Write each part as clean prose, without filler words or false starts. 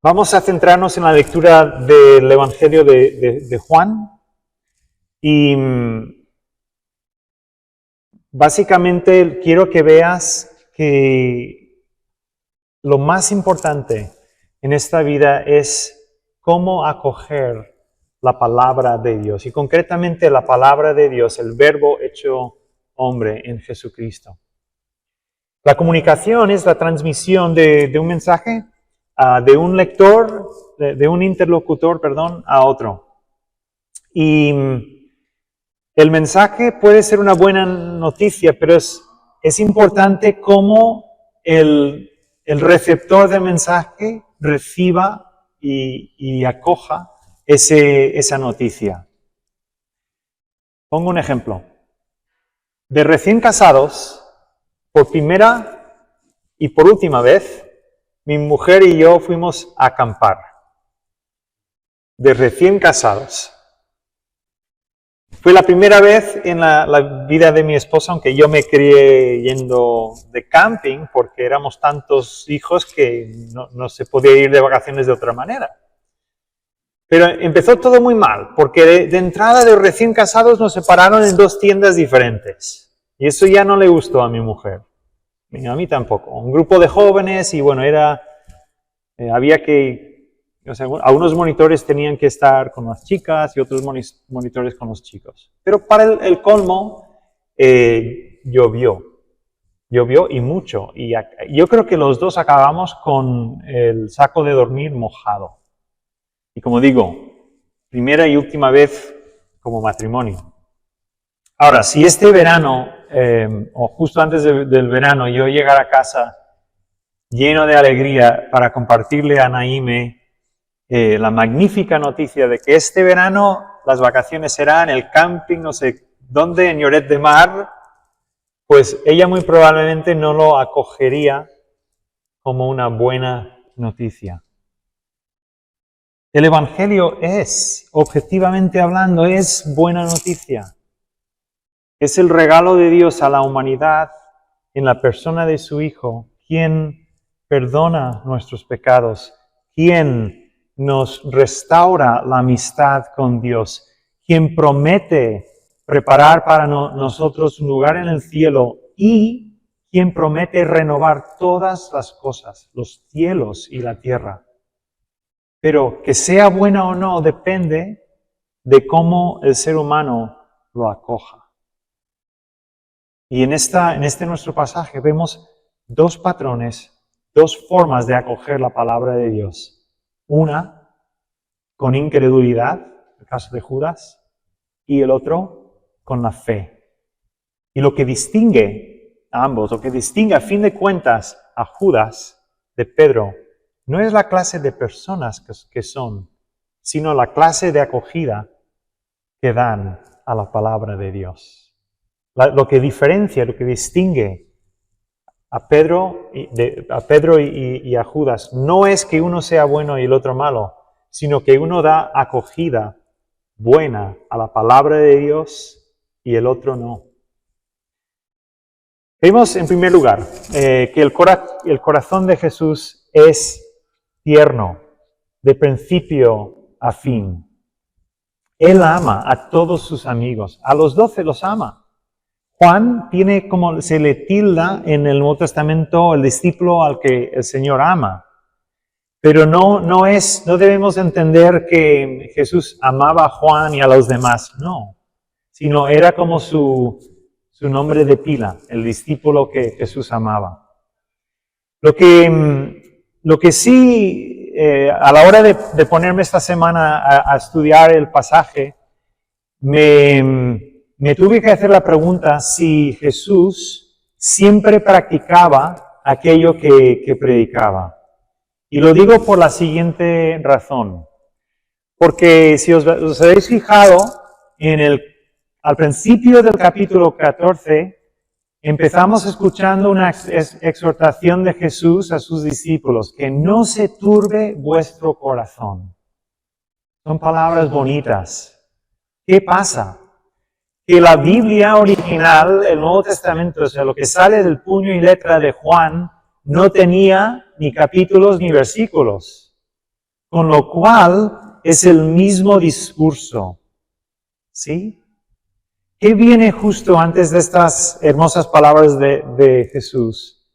Vamos a centrarnos en la lectura del Evangelio de Juan y básicamente quiero que veas que lo más importante en esta vida es cómo acoger la palabra de Dios y concretamente la palabra de Dios, el Verbo hecho hombre en Jesucristo. La comunicación es la transmisión de un mensaje de un lector, de un interlocutor, a otro. Y el mensaje puede ser una buena noticia, pero es importante cómo el receptor del mensaje reciba y acoja esa noticia. Pongo un ejemplo. De recién casados, por primera y por última vez, mi mujer y yo fuimos a acampar. De recién casados. Fue la primera vez en la vida de mi esposa, aunque yo me crié yendo de camping, porque éramos tantos hijos que no se podía ir de vacaciones de otra manera. Pero empezó todo muy mal, porque de entrada de recién casados nos separaron en 2 tiendas diferentes. Y eso ya no le gustó a mi mujer. A mí tampoco. Un grupo de jóvenes y bueno, había que, algunos monitores tenían que estar con las chicas y otros monitores con los chicos. Pero para el colmo, llovió y mucho. Y yo creo que los dos acabamos con el saco de dormir mojado. Y como digo, primera y última vez como matrimonio. Ahora, si este verano, o justo antes del verano, yo llegara a casa lleno de alegría para compartirle a Naime la magnífica noticia de que este verano las vacaciones serán en el camping, no sé dónde, en Lloret de Mar, pues ella muy probablemente no lo acogería como una buena noticia. El Evangelio objetivamente hablando, es buena noticia. Es el regalo de Dios a la humanidad en la persona de su Hijo, quien perdona nuestros pecados, quien nos restaura la amistad con Dios, quien promete preparar para nosotros un lugar en el cielo y quien promete renovar todas las cosas, los cielos y la tierra. Pero que sea buena o no depende de cómo el ser humano lo acoja. Y en este nuestro pasaje vemos 2 patrones, 2 formas de acoger la palabra de Dios. Una, con incredulidad, el caso de Judas, y el otro, con la fe. Y lo que distingue a ambos, lo que distingue a fin de cuentas a Judas de Pedro, no es la clase de personas que son, sino la clase de acogida que dan a la palabra de Dios. Lo que diferencia, lo que distingue a Pedro y a Judas no es que uno sea bueno y el otro malo, sino que uno da acogida buena a la palabra de Dios y el otro no. Vemos en primer lugar que el corazón de Jesús es tierno, de principio a fin. Él ama a todos sus amigos, a los 12 los ama. Juan tiene como se le tilda en el Nuevo Testamento el discípulo al que el Señor ama. Pero no debemos entender que Jesús amaba a Juan y a los demás, no. Sino era como su nombre de pila, el discípulo que Jesús amaba. Lo que sí, a la hora de ponerme esta semana a estudiar el pasaje, me tuve que hacer la pregunta si Jesús siempre practicaba aquello que predicaba. Y lo digo por la siguiente razón. Porque si os habéis fijado, al principio del capítulo 14, empezamos escuchando una exhortación de Jesús a sus discípulos, que no se turbe vuestro corazón. Son palabras bonitas. ¿Qué pasa? Que la Biblia original, el Nuevo Testamento, o sea, lo que sale del puño y letra de Juan, no tenía ni capítulos ni versículos. con lo cual es el mismo discurso. ¿Sí? ¿Qué viene justo antes de estas hermosas palabras de Jesús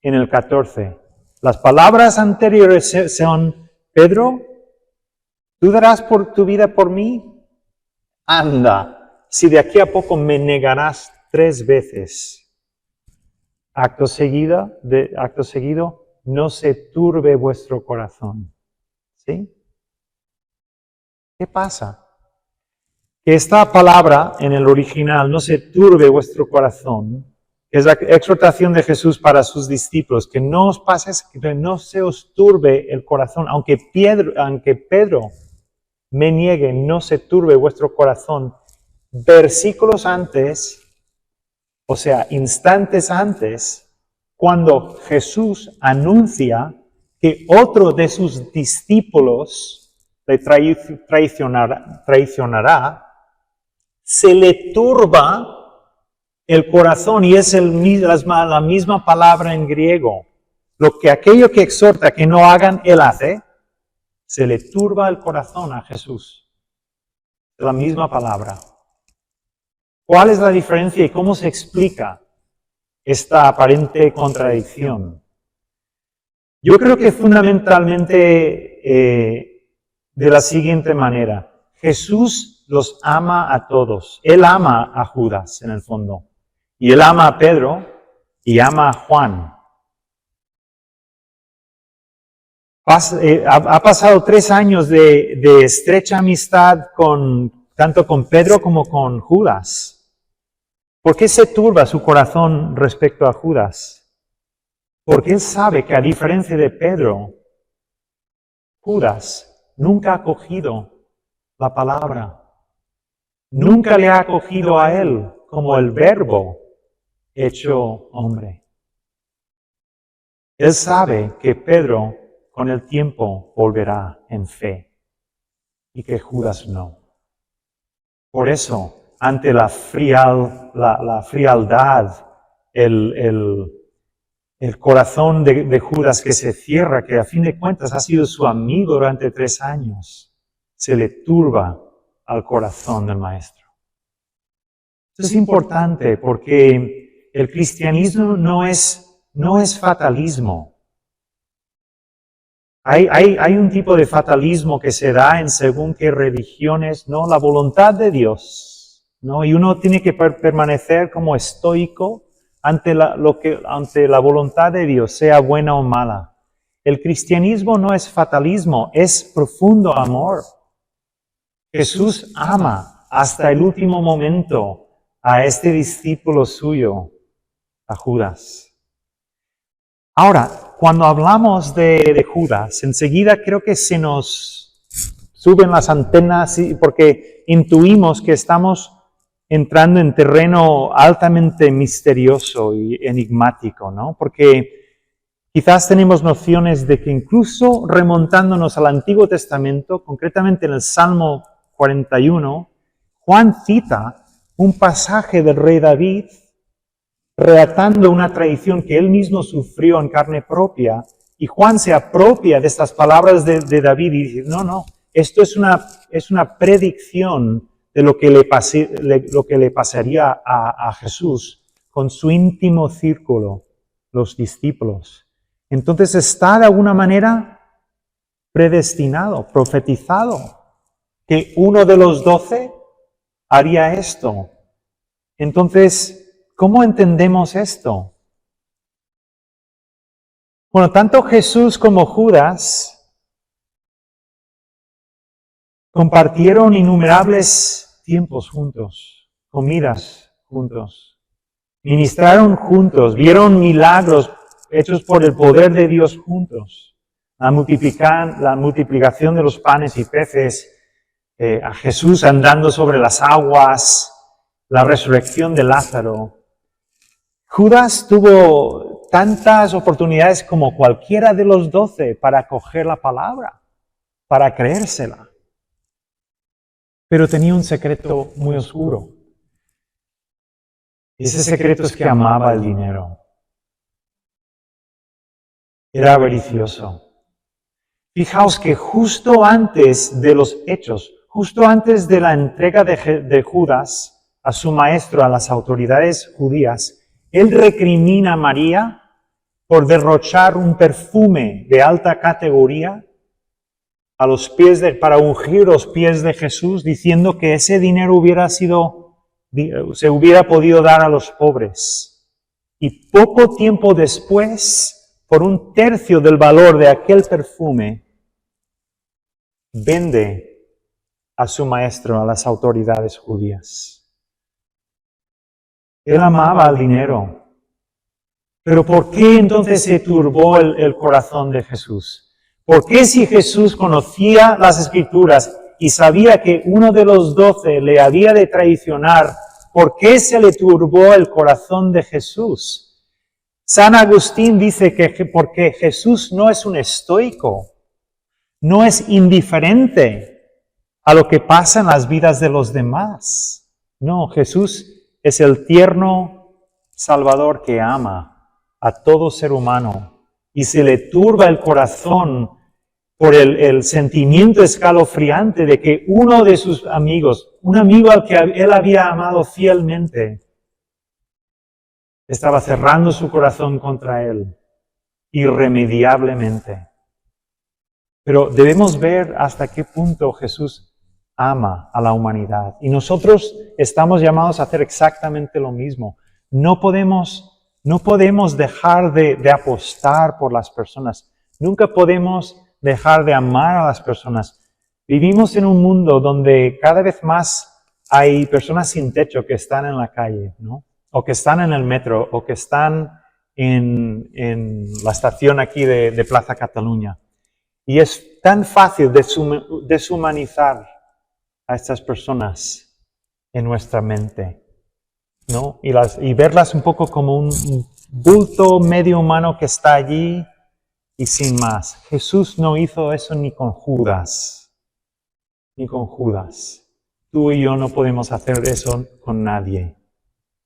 en el 14? Las palabras anteriores son, Pedro, ¿tú darás por tu vida por mí? Anda, si de aquí a poco me negarás 3 veces. Acto seguido, no se turbe vuestro corazón. ¿Sí? ¿Qué pasa? Que esta palabra en el original, no se turbe vuestro corazón, es la exhortación de Jesús para sus discípulos, que no os pase, que no se os turbe el corazón, aunque Pedro me niegue, no se turbe vuestro corazón. Versículos antes, o sea, instantes antes, cuando Jesús anuncia que otro de sus discípulos le traicionará, se le turba el corazón, y es la misma palabra en griego. Aquello que exhorta que no hagan, él hace, se le turba el corazón a Jesús. La misma palabra. ¿Cuál es la diferencia y cómo se explica esta aparente contradicción? Yo creo que fundamentalmente de la siguiente manera. Jesús los ama a todos. Él ama a Judas, en el fondo. Y él ama a Pedro y ama a Juan. Ha pasado 3 años de estrecha amistad tanto con Pedro como con Judas. ¿Por qué se turba su corazón respecto a Judas? Porque él sabe que, a diferencia de Pedro, Judas nunca ha acogido la palabra. Nunca le ha acogido a él como el Verbo hecho hombre. Él sabe que Pedro con el tiempo volverá en fe y que Judas no. Por eso, ante la frialdad, el corazón de Judas que se cierra, que a fin de cuentas ha sido su amigo durante 3 años, se le turba al corazón del Maestro. Esto es importante porque el cristianismo no es fatalismo. Hay un tipo de fatalismo que se da en según qué religiones, ¿no? La voluntad de Dios, ¿no? Y uno tiene que permanecer como estoico ante la voluntad de Dios, sea buena o mala. El cristianismo no es fatalismo, es profundo amor. Jesús ama hasta el último momento a este discípulo suyo, a Judas. Ahora, cuando hablamos de Judas, enseguida creo que se nos suben las antenas porque intuimos que estamos entrando en terreno altamente misterioso y enigmático, ¿no? Porque quizás tenemos nociones de que incluso remontándonos al Antiguo Testamento, concretamente en el Salmo 41, Juan cita un pasaje del rey David relatando una tradición que él mismo sufrió en carne propia, y Juan se apropia de estas palabras de David y dice, no, esto es una predicción de lo que le pasaría a Jesús con su íntimo círculo, los discípulos. Entonces está de alguna manera predestinado, profetizado, que uno de los 12 haría esto. Entonces, ¿cómo entendemos esto? Bueno, tanto Jesús como Judas compartieron innumerables tiempos juntos, comidas juntos, ministraron juntos, vieron milagros hechos por el poder de Dios juntos, la multiplicación de los panes y peces, a Jesús andando sobre las aguas, la resurrección de Lázaro. Judas tuvo tantas oportunidades como cualquiera de los 12 para acoger la palabra, para creérsela. Pero tenía un secreto muy oscuro. Y ese secreto es que amaba el dinero. Era avaricioso. Fijaos que justo antes de los hechos, justo antes de la entrega de Judas a su maestro, a las autoridades judías, él recrimina a María por derrochar un perfume de alta categoría a los pies para ungir los pies de Jesús, diciendo que ese dinero se hubiera podido dar a los pobres. Y poco tiempo después, por un tercio del valor de aquel perfume, vende a su maestro, a las autoridades judías. Él amaba el dinero. Pero ¿por qué entonces se turbó el corazón de Jesús? ¿Por qué si Jesús conocía las Escrituras y sabía que uno de los 12 le había de traicionar, por qué se le turbó el corazón de Jesús? San Agustín dice que porque Jesús no es un estoico, no es indiferente a lo que pasa en las vidas de los demás. No, Jesús es el tierno Salvador que ama a todo ser humano y se le turba el corazón por el sentimiento escalofriante de que uno de sus amigos, un amigo al que él había amado fielmente, estaba cerrando su corazón contra él irremediablemente. Pero debemos ver hasta qué punto Jesús ama a la humanidad. Y nosotros estamos llamados a hacer exactamente lo mismo. No podemos dejar de apostar por las personas. Nunca podemos dejar de amar a las personas. Vivimos en un mundo donde cada vez más hay personas sin techo que están en la calle, ¿no? O que están en el metro, o que están en la estación aquí de Plaza Cataluña. Y es tan fácil deshumanizar a estas personas en nuestra mente, ¿no? Y verlas un poco como un bulto medio humano que está allí y sin más. Jesús no hizo eso ni con Judas, ni con Judas. Tú y yo no podemos hacer eso con nadie.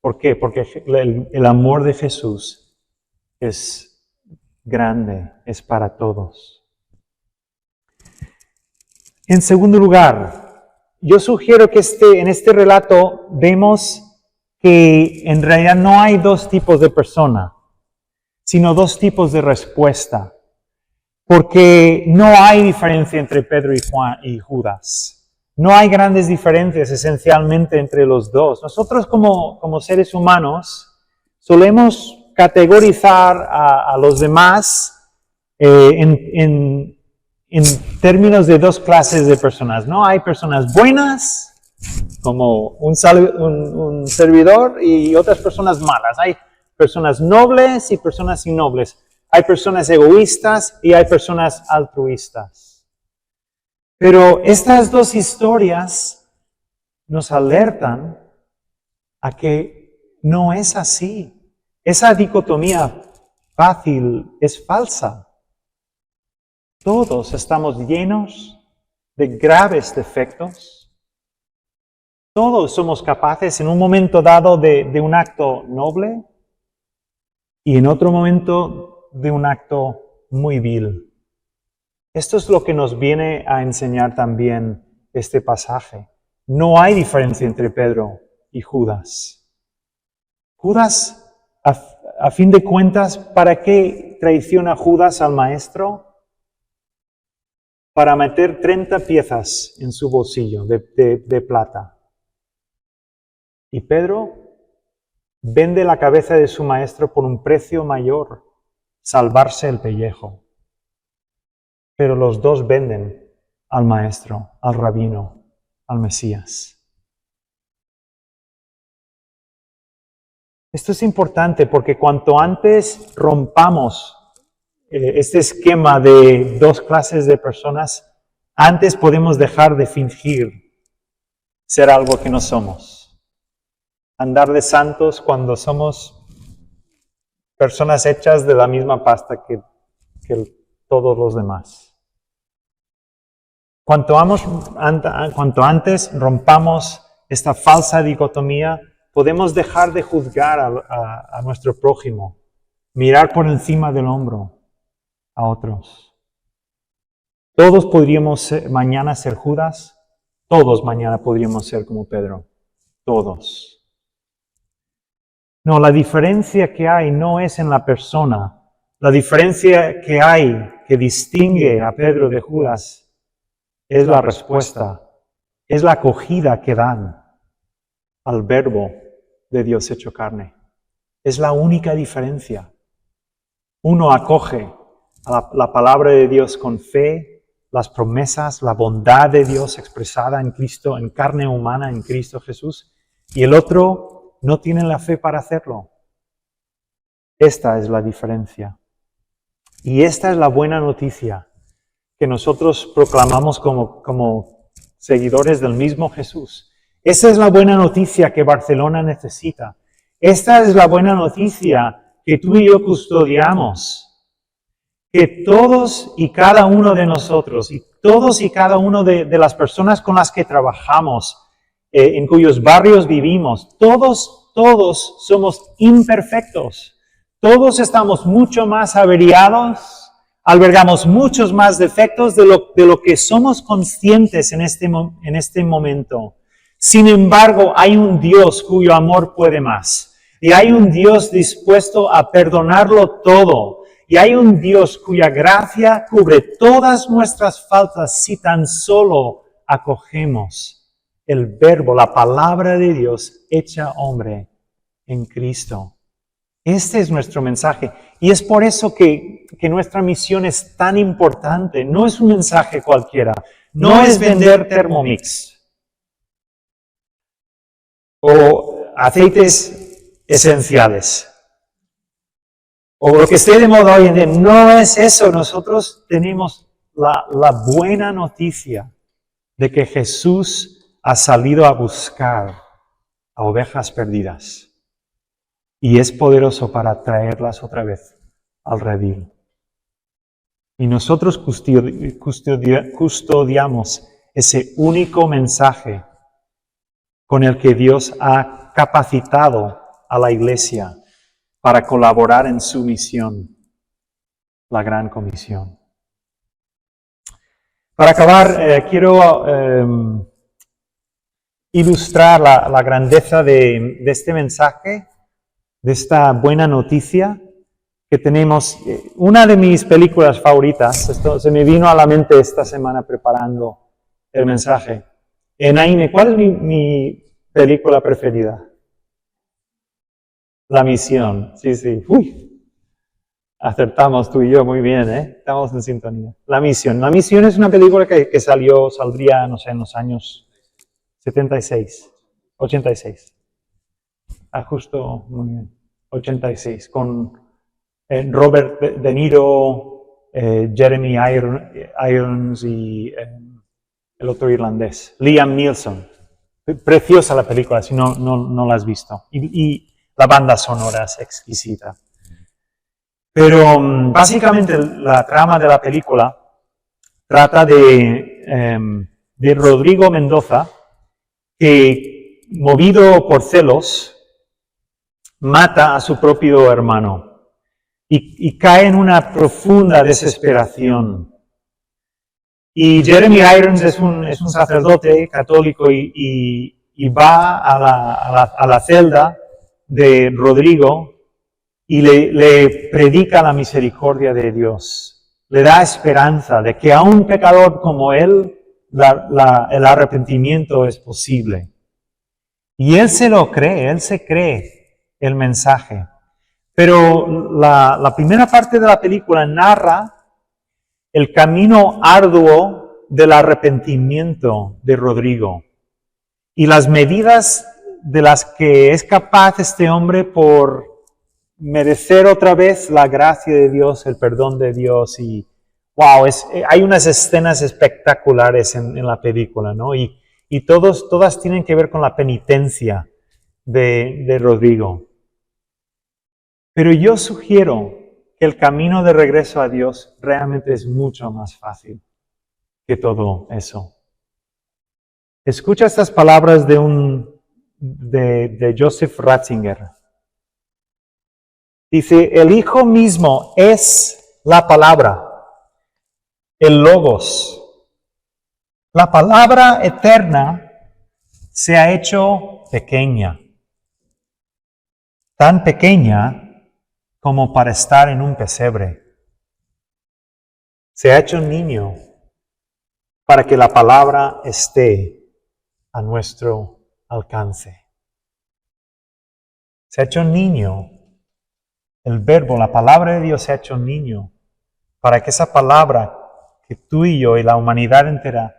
¿Por qué? Porque el amor de Jesús es grande, es para todos. En segundo lugar, yo sugiero que en este relato vemos que en realidad no hay dos tipos de persona, sino dos tipos de respuesta. Porque no hay diferencia entre Pedro y Judas. No hay grandes diferencias esencialmente entre los dos. Nosotros como seres humanos solemos categorizar a los demás en términos de dos clases de personas, ¿no? Hay personas buenas, como un servidor, y otras personas malas. Hay personas nobles y personas innobles. Hay personas egoístas y hay personas altruistas. Pero estas dos historias nos alertan a que no es así. Esa dicotomía fácil es falsa. Todos estamos llenos de graves defectos. Todos somos capaces en un momento dado de un acto noble y en otro momento de un acto muy vil. Esto es lo que nos viene a enseñar también este pasaje. No hay diferencia entre Pedro y Judas. Judas, a fin de cuentas, ¿para qué traiciona Judas al maestro? Para meter 30 piezas en su bolsillo de plata. Y Pedro vende la cabeza de su maestro por un precio mayor, salvarse el pellejo. Pero los dos venden al maestro, al rabino, al Mesías. Esto es importante porque cuanto antes rompamos este esquema de dos clases de personas, antes podemos dejar de fingir ser algo que no somos. Andar de santos cuando somos personas hechas de la misma pasta que todos los demás. Cuanto antes rompamos esta falsa dicotomía, podemos dejar de juzgar a nuestro prójimo, mirar por encima del hombro a otros. Todos podríamos mañana ser Judas, todos mañana podríamos ser como Pedro, todos. No, la diferencia que hay no es en la persona, la diferencia que hay que distingue a Pedro de Judas es la respuesta, es la acogida que dan al verbo de Dios hecho carne. Es la única diferencia. Uno acoge a la palabra de Dios con fe, las promesas, la bondad de Dios expresada en Cristo, en carne humana, en Cristo Jesús, y el otro no tiene la fe para hacerlo. Esta es la diferencia. Y esta es la buena noticia que nosotros proclamamos como seguidores del mismo Jesús. Esta es la buena noticia que Barcelona necesita. Esta es la buena noticia que tú y yo custodiamos. Que todos y cada uno de nosotros, y todos y cada uno de las personas con las que trabajamos, en cuyos barrios vivimos, todos somos imperfectos. Todos estamos mucho más averiados, albergamos muchos más defectos de lo que somos conscientes en este momento. Sin embargo, hay un Dios cuyo amor puede más. Y hay un Dios dispuesto a perdonarlo todo. Y hay un Dios cuya gracia cubre todas nuestras faltas si tan solo acogemos el verbo, la palabra de Dios hecha hombre en Cristo. Este es nuestro mensaje. Y es por eso que nuestra misión es tan importante. No es un mensaje cualquiera. No es vender Thermomix o aceites esenciales o lo que esté de moda hoy en día. No es eso. Nosotros tenemos la buena noticia de que Jesús ha salido a buscar a ovejas perdidas. Y es poderoso para traerlas otra vez al redil. Y nosotros custodiamos ese único mensaje con el que Dios ha capacitado a la iglesia para colaborar en su misión, la gran comisión. Para acabar, quiero ilustrar la grandeza de este mensaje, de esta buena noticia que tenemos. Una de mis películas favoritas, esto se me vino a la mente esta semana preparando el mensaje. Naime, ¿cuál es mi película preferida? La Misión. Sí. Uy, acertamos tú y yo muy bien, ¿eh? Estamos en sintonía. La Misión. La Misión es una película que saldría, no sé, en los años 76, 86. Justo, muy bien. 86, con Robert De Niro, Jeremy Irons y el otro irlandés, Liam Neeson. Preciosa la película, si no la has visto. Y la banda sonora es exquisita. Pero básicamente la trama de la película trata de Rodrigo Mendoza, que movido por celos, mata a su propio hermano y cae en una profunda desesperación. Y Jeremy Irons es un sacerdote católico y va a la celda de Rodrigo y le predica la misericordia de Dios. Le da esperanza de que a un pecador como él el arrepentimiento es posible. Y él se lo cree, él se cree el mensaje. Pero la primera parte de la película narra el camino arduo del arrepentimiento de Rodrigo y las medidas de las que es capaz este hombre por merecer otra vez la gracia de Dios, el perdón de Dios. Y wow, hay unas escenas espectaculares en la película, ¿no? Y todas tienen que ver con la penitencia de Rodrigo. Pero yo sugiero que el camino de regreso a Dios realmente es mucho más fácil que todo eso. Escucha estas palabras de Joseph Ratzinger. Dice, el Hijo mismo es la palabra. el Logos. La palabra eterna se ha hecho pequeña, tan pequeña como para estar en un pesebre. Se ha hecho niño para que la palabra esté a nuestro alcance. Se ha hecho niño, el verbo, la palabra de Dios se ha hecho niño, para que esa palabra que tú y yo y la humanidad entera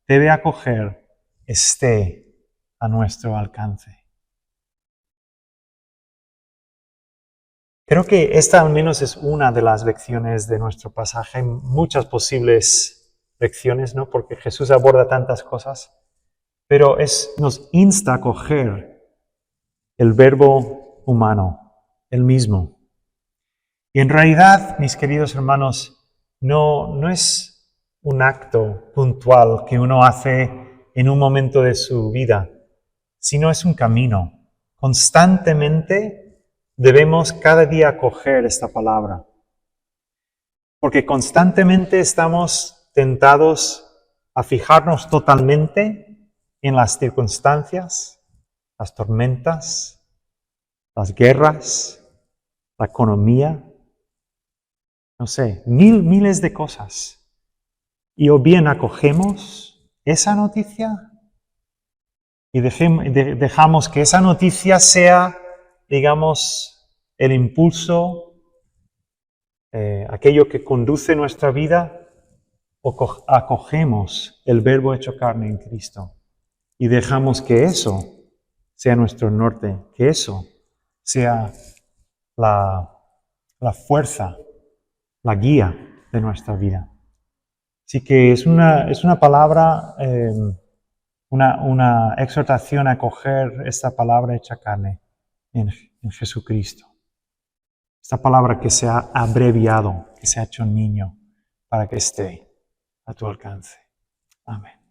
debe acoger, esté a nuestro alcance. Creo que esta al menos es una de las lecciones de nuestro pasaje. Hay muchas posibles lecciones, ¿no? Porque Jesús aborda tantas cosas, pero nos insta a coger el verbo humano, el mismo. Y en realidad, mis queridos hermanos, no es un acto puntual que uno hace en un momento de su vida, sino es un camino. Constantemente debemos cada día acoger esta palabra, porque constantemente estamos tentados a fijarnos totalmente en las circunstancias, las tormentas, las guerras, la economía, no sé, miles de cosas. Y o bien acogemos esa noticia y dejamos que esa noticia sea, digamos, el impulso, aquello que conduce nuestra vida, o acogemos el verbo hecho carne en Cristo y dejamos que eso sea nuestro norte, que eso sea la fuerza, la guía de nuestra vida. Así que es una palabra, una exhortación a acoger esta palabra hecha carne en Jesucristo. Esta palabra que se ha abreviado, que se ha hecho niño, para que esté a tu alcance. Amén.